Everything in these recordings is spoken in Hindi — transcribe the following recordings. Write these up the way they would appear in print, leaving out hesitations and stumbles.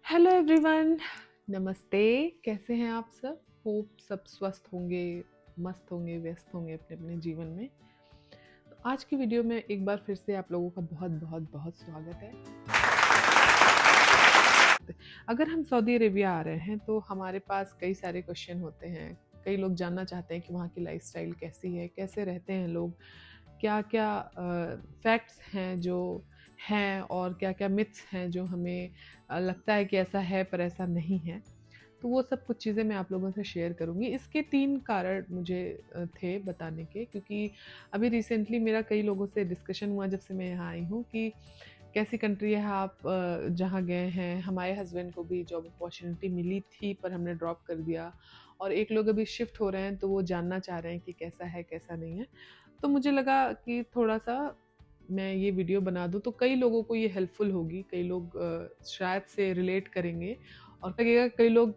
हेलो एवरीवन, नमस्ते। कैसे हैं आप सब? होप सब स्वस्थ होंगे, मस्त होंगे, व्यस्त होंगे अपने अपने जीवन में। तो आज की वीडियो में एक बार फिर से आप लोगों का बहुत बहुत बहुत स्वागत है। अगर हम सऊदी अरेबिया आ रहे हैं तो हमारे पास कई सारे क्वेश्चन होते हैं। कई लोग जानना चाहते हैं कि वहाँ की लाइफस्टाइल कैसी है, कैसे रहते हैं लोग, क्या क्या फैक्ट्स हैं जो हैं और क्या क्या मिथ्स हैं जो हमें लगता है कि ऐसा है पर ऐसा नहीं है। तो वो सब कुछ चीज़ें मैं आप लोगों से शेयर करूँगी। इसके 3 कारण मुझे थे बताने के, क्योंकि अभी रिसेंटली मेरा कई लोगों से डिस्कशन हुआ जब से मैं यहाँ आई हूँ कि कैसी कंट्री है आप जहाँ गए हैं। हमारे हस्बैंड को भी जॉब अपॉर्चुनिटी मिली थी पर हमने ड्रॉप कर दिया, और एक लोग अभी शिफ्ट हो रहे हैं तो वो जानना चाह रहे हैं कि कैसा है कैसा नहीं है। तो मुझे लगा कि थोड़ा-सा मैं ये वीडियो बना दूँ तो कई लोगों को ये हेल्पफुल होगी। कई लोग शायद से रिलेट करेंगे और लगेगा कई लोग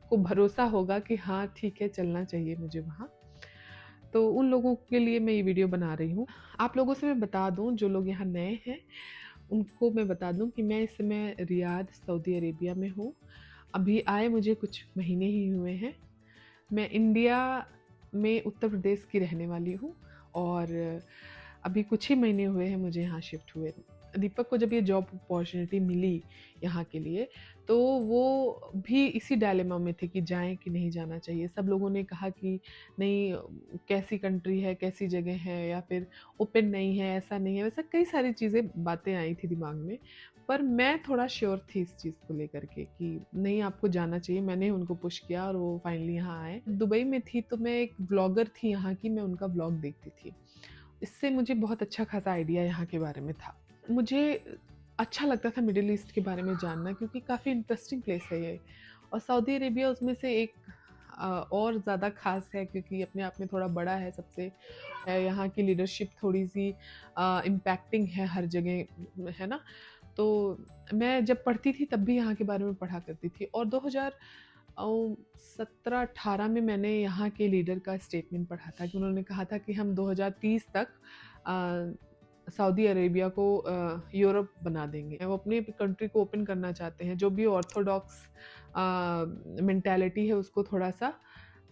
को भरोसा होगा कि हाँ ठीक है, चलना चाहिए मुझे वहाँ। तो उन लोगों के लिए मैं ये वीडियो बना रही हूँ। आप लोगों से मैं बता दूँ, जो लोग यहाँ नए हैं उनको मैं बता दूँ कि मैं इस समय रियाद सऊदी अरेबिया में हूँ। अभी आए मुझे कुछ महीने ही हुए हैं। मैं इंडिया में उत्तर प्रदेश की रहने वाली हूँ और अभी कुछ ही महीने हुए हैं मुझे यहाँ शिफ्ट हुए। दीपक को जब ये जॉब अपॉर्चुनिटी मिली यहाँ के लिए तो वो भी इसी डायलेमा में थे कि जाएं कि नहीं जाना चाहिए। सब लोगों ने कहा कि नहीं, कैसी कंट्री है, कैसी जगह है, या फिर ओपन नहीं है, ऐसा नहीं है, वैसा कई सारी चीज़ें बातें आई थी दिमाग में। पर मैं थोड़ा श्योर थी इस चीज़ को लेकर के कि नहीं, आपको जाना चाहिए। मैंने उनको पुश किया और वो फाइनली यहाँ आए। दुबई में थी तो मैं एक व्लॉगर थी यहाँ की, मैं उनका व्लॉग देखती थी। इससे मुझे बहुत अच्छा खासा आइडिया यहाँ के बारे में था। मुझे अच्छा लगता था मिडिल ईस्ट के बारे में जानना, क्योंकि काफ़ी इंटरेस्टिंग प्लेस है ये। और सऊदी अरेबिया उसमें से एक और ज़्यादा ख़ास है क्योंकि अपने आप में थोड़ा बड़ा है सबसे। यहाँ की लीडरशिप थोड़ी-सी इम्पैक्टिंग है हर जगह, है ना? तो मैं जब पढ़ती थी तब भी यहाँ के बारे में पढ़ा करती थी, और 2017-18 में मैंने यहाँ के लीडर का स्टेटमेंट पढ़ा था कि उन्होंने कहा था कि हम 2030 तक सऊदी अरेबिया को यूरोप बना देंगे। वो अपनी कंट्री को ओपन करना चाहते हैं। जो भी ऑर्थोडॉक्स मेंटालिटी है उसको थोड़ा-सा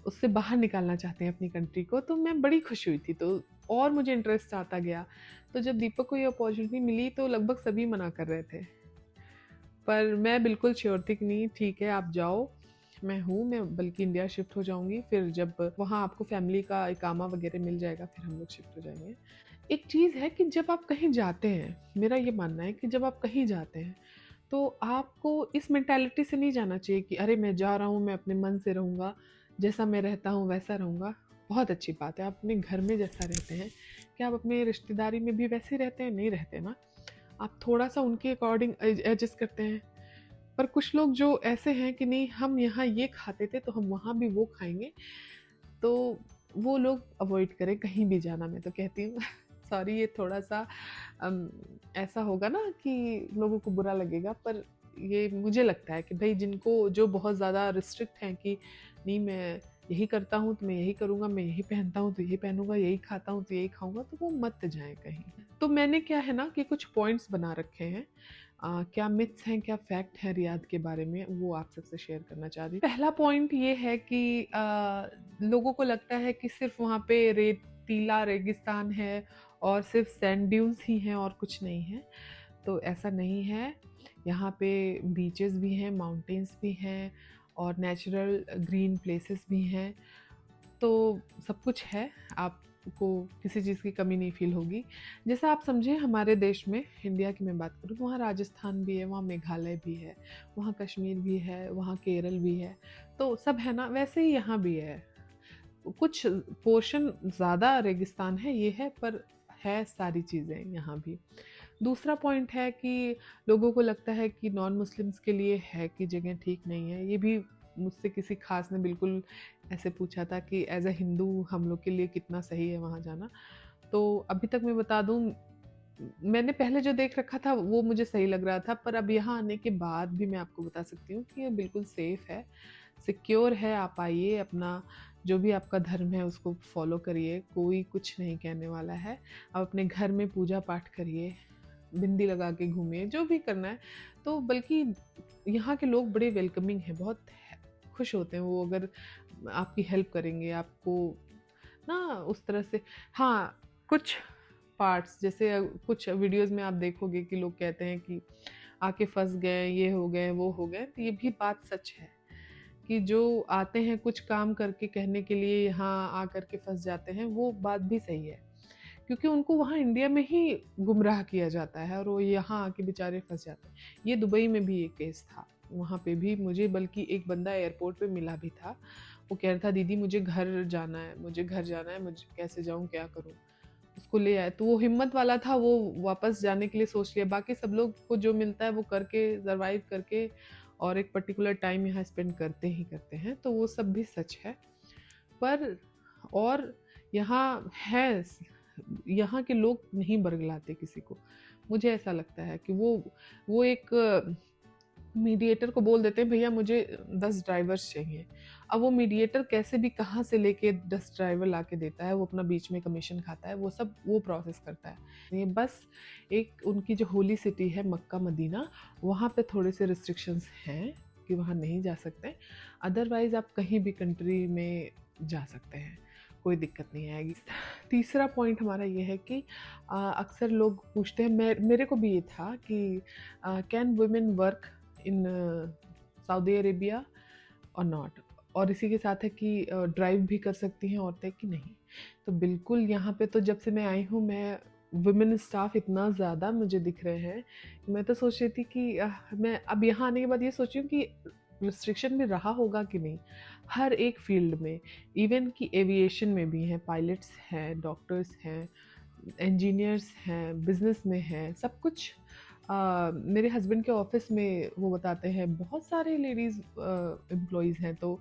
उससे बाहर निकालना चाहते हैं अपनी कंट्री को। तो मैं बड़ी खुश हुई थी, तो और मुझे इंटरेस्ट आता गया। तो जब दीपक को ये अपॉर्चुनिटी मिली तो लगभग सभी मना कर रहे थे। पर मैं बिल्कुल श्योर थी कि नहीं, ठीक है आप जाओ, मैं हूँ, मैं बल्कि इंडिया शिफ्ट हो जाऊँगी। फिर जब वहाँ आपको फैमिली का इकामा वगैरह मिल जाएगा फिर हम लोग शिफ्ट हो जाएँगे। एक चीज़ है कि जब आप कहीं जाते हैं, मेरा ये मानना है कि जब आप कहीं जाते हैं तो आपको इस मेंटालिटी से नहीं जाना चाहिए कि अरे मैं जा रहा हूँ, मैं अपने मन से रहूँगा, जैसा मैं रहता हूँ वैसा रहूँगा। बहुत अच्छी बात है, आप अपने घर में जैसा रहते हैं, क्या आप अपने रिश्तेदारी में भी वैसे रहते हैं? नहीं रहते ना। आप थोड़ा-सा उनके अकॉर्डिंग एडजस्ट करते हैं। पर कुछ लोग जो ऐसे हैं कि नहीं, हम यहाँ ये खाते थे तो हम वहाँ भी वो खाएँगे, तो वो लोग अवॉइड करें कहीं भी जाना, मैं तो कहती हूँ। सॉरी, ये थोड़ा-सा ऐसा होगा ना कि लोगों को बुरा लगेगा, पर ये मुझे लगता है कि भई जिनको जो बहुत ज़्यादा रिस्ट्रिक्ट हैं कि नहीं, मैं यही करता हूँ तो मैं यही करूँगा, मैं यही पहनता हूँ तो यही पहनूँगा, यही खाता हूँ तो यही खाऊँगा, तो वो मत जाएँ कहीं। तो मैंने क्या है ना कि कुछ पॉइंट्स बना रखे हैं। क्या मिथ्स हैं, क्या फैक्ट हैं रियाद के बारे में, वो आप सबसे शेयर करना चाह रही हूँ। पहला पॉइंट ये है कि लोगों को लगता है कि सिर्फ वहाँ पे रेतीला रेगिस्तान है और सिर्फ सैंड ड्यून्स ही हैं और कुछ नहीं है। तो ऐसा नहीं है। यहाँ पे बीचेस भी हैं, माउंटेन्स भी हैं और नेचुरल ग्रीन प्लेसेस भी हैं। तो सब कुछ है, आपको किसी चीज़ की कमी नहीं फ़ील होगी। जैसा आप समझें, हमारे देश में, इंडिया की मैं बात करूँ तो वहाँ राजस्थान भी है, वहाँ मेघालय भी है, वहाँ कश्मीर भी है, वहाँ केरल भी है, तो सब है ना, वैसे ही यहाँ भी है। कुछ पोर्शन ज़्यादा रेगिस्तान है, ये है, पर है सारी चीज़ें यहाँ भी। दूसरा पॉइंट है कि लोगों को लगता है कि नॉन मुस्लिम्स के लिए है कि जगह ठीक नहीं है। ये भी मुझसे किसी खास ने बिल्कुल ऐसे पूछा था कि एज़ अ हिंदू हम लोग के लिए कितना सही है वहाँ जाना। तो अभी तक मैं बता दूँ, मैंने पहले जो देख रखा था वो मुझे सही लग रहा था, पर अब यहाँ आने के बाद भी मैं आपको बता सकती हूँ कि ये बिल्कुल सेफ़ है, सिक्योर है। आप आइए, अपना जो भी आपका धर्म है उसको फ़ॉलो करिए, कोई कुछ नहीं कहने वाला है। आप अपने घर में पूजा पाठ करिए, बिंदी लगा के घूमिए, जो भी करना है। तो बल्कि यहाँ के लोग बड़े वेलकमिंग हैं, बहुत खुश होते हैं वो अगर आपकी हेल्प करेंगे, आपको ना उस तरह से। हाँ, कुछ पार्ट्स जैसे कुछ वीडियोज़ में आप देखोगे कि लोग कहते हैं कि आके फँस गए, ये हो गए, वो हो गए, तो ये भी बात सच है कि जो आते हैं कुछ काम करके कहने के लिए यहाँ आकर के फँस जाते हैं, वो बात भी सही है। क्योंकि उनको वहाँ इंडिया में ही गुमराह किया जाता है और वो यहाँ आके बेचारे फँस जाते हैं। ये दुबई में भी एक केस था, वहाँ पे भी मुझे बल्कि एक बंदा एयरपोर्ट पे मिला भी था। वो कह रहा था दीदी मुझे घर जाना है, मुझे घर जाना है, मुझे कैसे जाऊँ, क्या करूँ? उसको ले आए, तो वो हिम्मत वाला था, वो वापस जाने के लिए सोच लिया। बाकी सब लोग को जो मिलता है वो करके सर्वाइव करके और एक पर्टिकुलर टाइम यहाँ स्पेंड करते ही करते हैं, तो वो सब भी सच है। पर और यहाँ है, यहाँ के लोग नहीं बरगलाते किसी को। मुझे ऐसा लगता है कि वो एक मीडिएटर को बोल देते हैं भैया मुझे 10 ड्राइवर्स चाहिए। अब वो मीडिएटर कैसे भी कहाँ से लेके 10 ड्राइवर ला के देता है, वो अपना बीच में कमीशन खाता है, वो सब वो प्रोसेस करता है। ये बस एक उनकी जो होली सिटी है मक्का मदीना, वहाँ पे थोड़े से रिस्ट्रिक्शंस हैं कि वहाँ नहीं जा सकते। अदरवाइज़ आप कहीं भी कंट्री में जा सकते हैं, कोई दिक्कत नहीं आएगी। तीसरा पॉइंट हमारा ये है कि अक्सर लोग पूछते हैं, मेरे को भी ये था कि can women work in Saudi Arabia और नॉट, और इसी के साथ है कि ड्राइव भी कर सकती हैं औरतें कि नहीं। तो बिल्कुल यहाँ पे तो जब से मैं आई हूँ, मैं वुमेन स्टाफ इतना ज़्यादा मुझे दिख रहे हैं, मैं तो सोच रही थी कि मैं अब यहाँ आने के बाद ये सोच रही हूँ कि रिस्ट्रिक्शन भी रहा होगा कि नहीं। हर एक फील्ड में, इवन कि एविएशन में भी हैं, पायलट्स हैं, डॉक्टर्स हैं, इंजीनियर्स हैं, बिजनेस में हैं, सब कुछ। मेरे हस्बैंड के ऑफिस में वो बताते हैं बहुत सारे लेडीज़ एम्प्लॉयज़ हैं, तो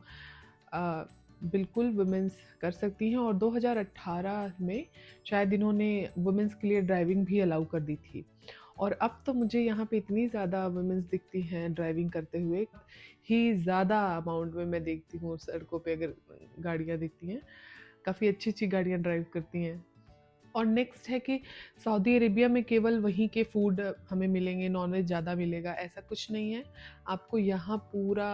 बिल्कुल वुमेंस कर सकती हैं। और 2018 में शायद इन्होंने वुमेंस के लिए ड्राइविंग भी अलाउ कर दी थी। और अब तो मुझे यहाँ पे इतनी ज़्यादा वुमेंस दिखती हैं ड्राइविंग करते हुए ही, ज़्यादा अमाउंट में मैं देखती हूँ सड़कों पे अगर गाड़ियाँ दिखती हैं, काफ़ी अच्छी अच्छी गाड़ियाँ ड्राइव करती हैं। और नेक्स्ट है कि सऊदी अरेबिया में केवल वहीं के फूड हमें मिलेंगे, नॉनवेज ज़्यादा मिलेगा, ऐसा कुछ नहीं है। आपको यहाँ पूरा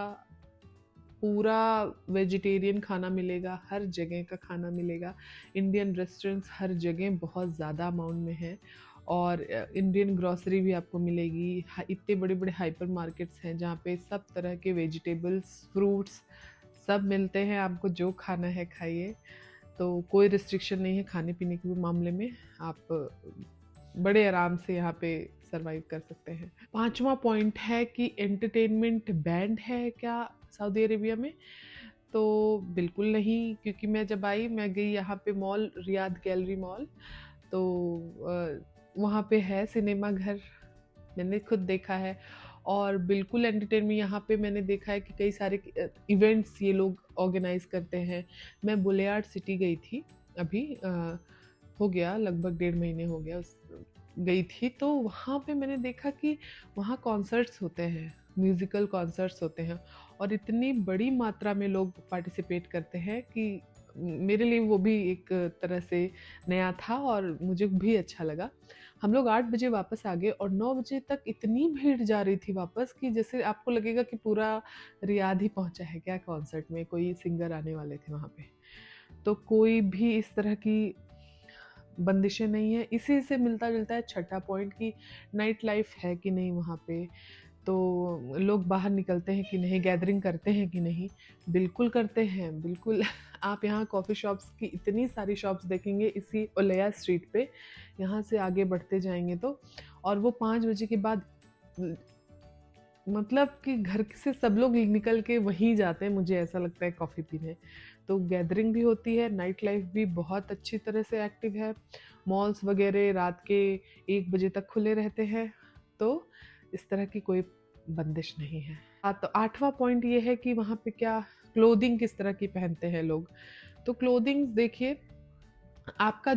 पूरा वेजिटेरियन खाना मिलेगा, हर जगह का खाना मिलेगा। इंडियन रेस्टोरेंट्स हर जगह बहुत ज़्यादा अमाउंट में है, और इंडियन ग्रॉसरी भी आपको मिलेगी। इतने बड़े बड़े हाइपर मार्केट्स हैं जहाँ पे सब तरह के वेजिटेबल्स, फ्रूट्स सब मिलते हैं, आपको जो खाना है खाइए। तो कोई रिस्ट्रिक्शन नहीं है खाने पीने के भी मामले में, आप बड़े आराम से यहाँ पे सरवाइव कर सकते हैं। पांचवा पॉइंट है कि एंटरटेनमेंट बैंड है क्या सऊदी अरेबिया में? तो बिल्कुल नहीं, क्योंकि मैं जब आई, मैं गई यहाँ पे मॉल, रियाद गैलरी मॉल, तो वहाँ पे है सिनेमा घर, मैंने खुद देखा है। और बिल्कुल एंटरटेनमेंट यहाँ पे मैंने देखा है कि कई सारे इवेंट्स ये लोग ऑर्गेनाइज करते हैं। मैं बुलेयार्ड सिटी गई थी अभी, हो गया लगभग 1.5 महीने हो गया उस गई थी, तो वहाँ पे मैंने देखा कि वहाँ कॉन्सर्ट्स होते हैं, म्यूज़िकल कॉन्सर्ट्स होते हैं, और इतनी बड़ी मात्रा में लोग पार्टिसिपेट करते हैं कि मेरे लिए वो भी एक तरह से नया था और मुझे भी अच्छा लगा। हम लोग 8 बजे वापस आ गए और 9 बजे तक इतनी भीड़ जा रही थी वापस कि जैसे आपको लगेगा कि पूरा रियाद ही पहुंचा है क्या कॉन्सर्ट में, कोई सिंगर आने वाले थे वहाँ पे। तो कोई भी इस तरह की बंदिशें नहीं है। इसी से मिलता जुलता है छठा पॉइंट कि नाइट लाइफ है कि नहीं वहाँ पे, तो लोग बाहर निकलते हैं कि नहीं, गैदरिंग करते हैं कि नहीं? बिल्कुल करते हैं, बिल्कुल। आप यहाँ कॉफ़ी शॉप्स की इतनी सारी शॉप्स देखेंगे इसी ओलेया स्ट्रीट पे, यहाँ से आगे बढ़ते जाएंगे तो, और वो 5 बजे के बाद मतलब कि घर से सब लोग निकल के वहीं जाते हैं, मुझे ऐसा लगता है, कॉफ़ी पीने। तो गैदरिंग भी होती है, नाइट लाइफ भी बहुत अच्छी तरह से एक्टिव है, मॉल्स वगैरह रात के 1 बजे तक खुले रहते हैं, तो इस तरह की कोई बंदिश नहीं है। तो 8वां पॉइंट ये है कि वहाँ पे क्या क्लोथिंग किस तरह की पहनते हैं लोग। तो क्लोथिंग देखिए, आपका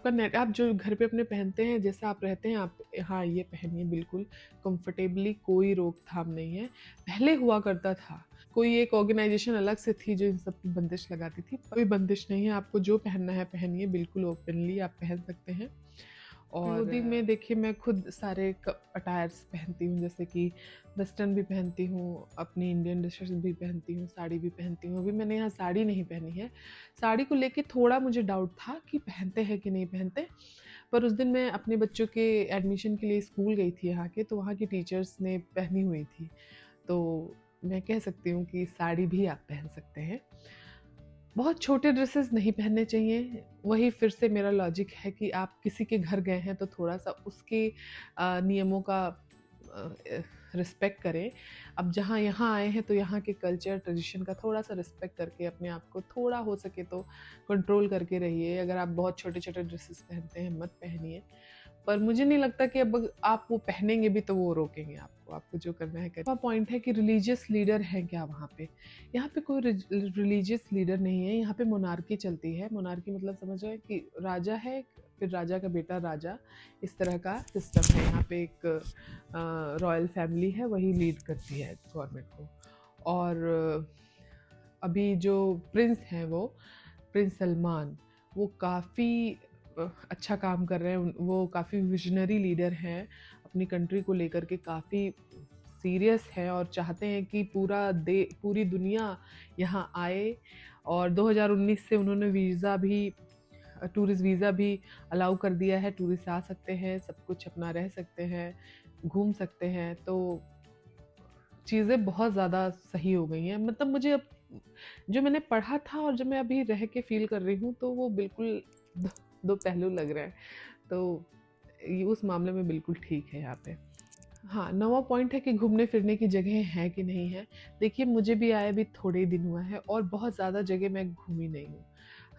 नेट, आप जो घर पे अपने पहनते हैं, जैसा आप रहते हैं, आप हाँ ये पहनिए बिल्कुल कंफर्टेबली, कोई रोकथाम नहीं है। पहले हुआ करता था, कोई एक ऑर्गेनाइजेशन अलग से थी जो इन सब की बंदिश लगाती थी, कोई बंदिश नहीं है, आपको जो पहनना है पहनिए, बिल्कुल ओपनली आप पहन सकते हैं। और शादी में देखिए मैं खुद सारे अटायर्स पहनती हूँ, जैसे कि वेस्टर्न भी पहनती हूँ, अपनी इंडियन ड्रेसेस भी पहनती हूँ, साड़ी भी पहनती हूँ। अभी मैंने यहाँ साड़ी नहीं पहनी है। साड़ी को लेके थोड़ा मुझे डाउट था कि पहनते हैं कि नहीं पहनते, पर उस दिन मैं अपने बच्चों के एडमिशन के लिए स्कूल गई थी यहाँ के, तो वहाँ की टीचर्स ने पहनी हुई थी, तो मैं कह सकती हूँ कि साड़ी भी आप पहन सकते हैं। बहुत छोटे ड्रेसेस नहीं पहनने चाहिए। वही फिर से मेरा लॉजिक है कि आप किसी के घर गए हैं तो थोड़ा-सा उसके नियमों का रिस्पेक्ट करें। अब जहाँ यहाँ आए हैं तो यहाँ के कल्चर, ट्रेडिशन का थोड़ा-सा रिस्पेक्ट करके अपने आप को थोड़ा हो सके तो कंट्रोल करके रहिए। अगर आप बहुत छोटे-छोटे ड्रेसेस पहनते हैं, मत पहनिए। पर मुझे नहीं लगता कि अब आप वो पहनेंगे भी तो वो रोकेंगे आपको, आपको जो करना है करिए। पॉइंट है कि रिलीजियस लीडर हैं क्या वहाँ पे? यहाँ पे कोई रिलीजियस लीडर नहीं है, यहाँ पे मोनार्की चलती है। मोनार्की मतलब समझ रहे हैं कि राजा है, फिर राजा का बेटा राजा, इस तरह का सिस्टम है। यहाँ पे एक रॉयल फैमिली है, वही लीड करती है गवर्नमेंट को। और अभी जो प्रिंस हैं वो प्रिंस सलमान, वो काफ़ी अच्छा काम कर रहे हैं। वो काफ़ी विजनरी लीडर हैं, अपनी कंट्री को लेकर के काफ़ी सीरियस हैं और चाहते हैं कि पूरी दुनिया यहाँ आए। और 2019 से उन्होंने टूरिस्ट वीज़ा भी अलाउ कर दिया है। टूरिस्ट आ सकते हैं, सब कुछ अपना रह सकते हैं, घूम सकते हैं। तो चीज़ें बहुत ज़्यादा सही हो गई हैं। मतलब मुझे अब जो मैंने पढ़ा था और जो मैं अभी रह के फ़ील कर रही हूँ, तो वो बिल्कुल दो पहलू लग रहे हैं। तो ये उस मामले में बिल्कुल ठीक है यहाँ पे। हाँ, 9वाँ पॉइंट है कि घूमने-फिरने की जगह है कि नहीं है। देखिए, मुझे भी आए अभी थोड़े ही दिन हुआ है और बहुत ज़्यादा जगह मैं घूमी नहीं हूँ।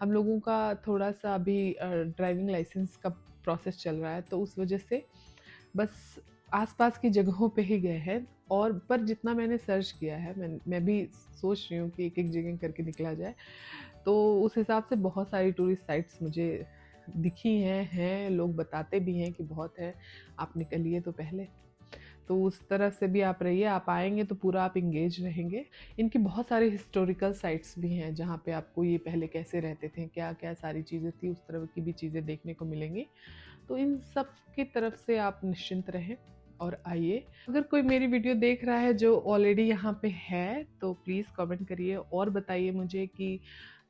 हम लोगों का थोड़ा-सा अभी ड्राइविंग लाइसेंस का प्रोसेस चल रहा है, तो उस वजह से बस आस-पास की जगहों पे ही गए हैं। और पर जितना मैंने सर्च किया है, मैं भी सोच रही हूँ कि एक-एक जगह करके निकला जाए। तो उस हिसाब से बहुत सारी टूरिस्ट साइट्स मुझे दिखी हैं, लोग बताते भी हैं कि बहुत है, आप निकलिए तो पहले। तो उस तरह से भी आप रहिए, आप आएँगे तो पूरा आप एंगेज रहेंगे। इनकी बहुत सारी हिस्टोरिकल साइट्स भी हैं, जहाँ पे आपको ये पहले कैसे रहते थे, क्या-क्या सारी चीज़ें थी, उस तरह की भी चीज़ें देखने को मिलेंगी। तो इन सब की तरफ से आप निश्चिंत रहें और आइए। अगर कोई मेरी वीडियो देख रहा है जो ऑलरेडी यहाँ पे है, तो प्लीज़ कमेंट करिए और बताइए मुझे कि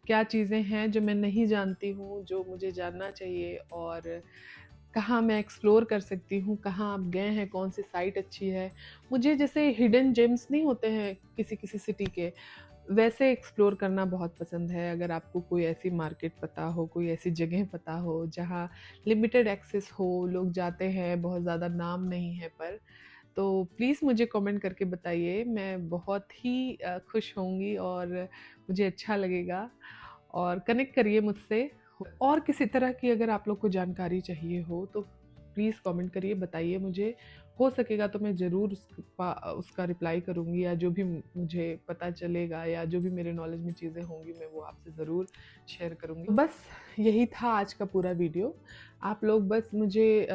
क्या चीज़ें हैं जो मैं नहीं जानती हूँ, जो मुझे जानना चाहिए, और कहाँ मैं एक्सप्लोर कर सकती हूँ, कहाँ आप गए हैं, कौन-सी साइट अच्छी है। मुझे जैसे हिडन जेम्स नहीं होते हैं किसी-किसी सिटी के, वैसे एक्सप्लोर करना बहुत पसंद है। अगर आपको कोई ऐसी मार्केट पता हो, कोई ऐसी जगह पता हो, जहाँ लिमिटेड एक्सेस हो, लोग जाते हैं, बहुत ज़्यादा नाम नहीं है पर, तो प्लीज़ मुझे कमेंट करके बताइए। मैं बहुत ही खुश होंगी और मुझे अच्छा लगेगा। और कनेक्ट करिए मुझसे। और किसी तरह की अगर आप लोग को जानकारी चाहिए हो तो प्लीज़ कमेंट करिए, बताइए मुझे। हो सकेगा तो मैं ज़रूर उसका रिप्लाई करूँगी, या जो भी मुझे पता चलेगा या जो भी मेरे नॉलेज में चीज़ें होंगी मैं वो आपसे ज़रूर शेयर करूँगी। बस यही था आज का पूरा वीडियो। आप लोग बस मुझे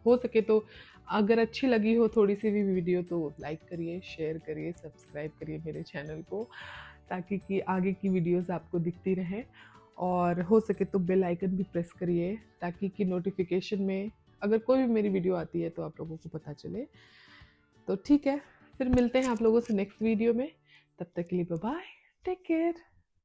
हो सके तो अगर अच्छी लगी हो थोड़ी-सी भी वीडियो तो लाइक करिए, शेयर करिए, सब्सक्राइब करिए मेरे चैनल को, ताकि कि आगे की वीडियोज़ आपको दिखती रहें। और हो सके तो बेल आइकन भी प्रेस करिए, ताकि कि नोटिफिकेशन में अगर कोई भी मेरी वीडियो आती है तो आप लोगों को पता चले। तो ठीक है, फिर मिलते हैं आप लोगों से नेक्स्ट वीडियो में। तब तक के लिए बाय बाय, टेक केयर।